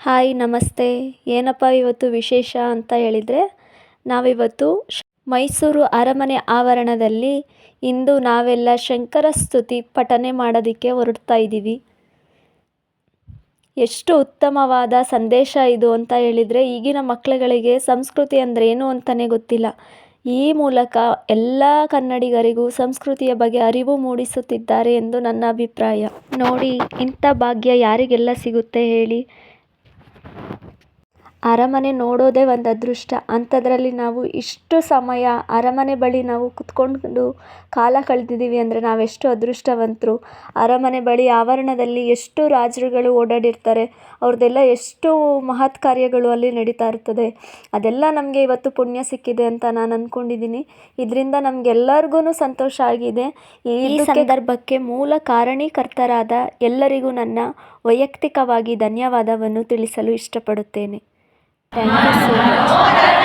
Hi ನಮಸ್ತೆ. ಏನಪ್ಪ ಇವತ್ತು ವಿಶೇಷ ಅಂತ ಹೇಳಿದರೆ, ನಾವಿವತ್ತು ಮೈಸೂರು ಅರಮನೆ ಆವರಣದಲ್ಲಿ ಇಂದು ನಾವೆಲ್ಲ ಶಂಕರ ಸ್ತುತಿ ಪಠನೆ ಮಾಡೋದಕ್ಕೆ ಹೊರಡ್ತಾ ಇದ್ದೀವಿ. ಎಷ್ಟು ಉತ್ತಮವಾದ ಸಂದೇಶ ಇದು ಅಂತ ಹೇಳಿದರೆ, ಈಗಿನ ಮಕ್ಕಳುಗಳಿಗೆ ಸಂಸ್ಕೃತಿ ಅಂದರೆ ಏನು ಅಂತಲೇ ಗೊತ್ತಿಲ್ಲ. ಈ ಮೂಲಕ ಎಲ್ಲ ಕನ್ನಡಿಗರಿಗೂ ಸಂಸ್ಕೃತಿಯ ಬಗ್ಗೆ ಅರಿವು ಮೂಡಿಸುತ್ತಿದ್ದಾರೆ ಎಂದು ನನ್ನ ಅಭಿಪ್ರಾಯ. ನೋಡಿ, ಇಂಥ ಭಾಗ್ಯ ಯಾರಿಗೆಲ್ಲ ಸಿಗುತ್ತೆ ಹೇಳಿ. ಅರಮನೆ ನೋಡೋದೇ ಒಂದು ಅದೃಷ್ಟ. ಅಂಥದ್ರಲ್ಲಿ ನಾವು ಇಷ್ಟು ಸಮಯ ಅರಮನೆ ಬಳಿ ನಾವು ಕುತ್ಕೊಂಡು ಕಾಲ ಕಳೆದಿದ್ದೀವಿ ಅಂದರೆ ನಾವೆಷ್ಟು ಅದೃಷ್ಟವಂತರು. ಅರಮನೆ ಬಳಿ ಆವರಣದಲ್ಲಿ ಎಷ್ಟು ರಾಜರುಗಳು ಓಡಾಡಿರ್ತಾರೆ, ಅವ್ರದ್ದೆಲ್ಲ ಎಷ್ಟು ಮಹತ್ ಕಾರ್ಯಗಳು ಅಲ್ಲಿ ನಡೀತಾ ಇರ್ತದೆ. ಅದೆಲ್ಲ ನಮಗೆ ಇವತ್ತು ಪುಣ್ಯ ಸಿಕ್ಕಿದೆ ಅಂತ ನಾನು ಅಂದ್ಕೊಂಡಿದ್ದೀನಿ. ಇದರಿಂದ ನಮಗೆಲ್ಲರಿಗೂ ಸಂತೋಷ ಆಗಿದೆ. ಈ ಸಂದರ್ಭಕ್ಕೆ ಮೂಲ ಕಾರಣೀಕರ್ತರಾದ ಎಲ್ಲರಿಗೂ ನನ್ನ ವೈಯಕ್ತಿಕವಾಗಿ ಧನ್ಯವಾದವನ್ನು ತಿಳಿಸಲು ಇಷ್ಟಪಡುತ್ತೇನೆ. Thank you so much.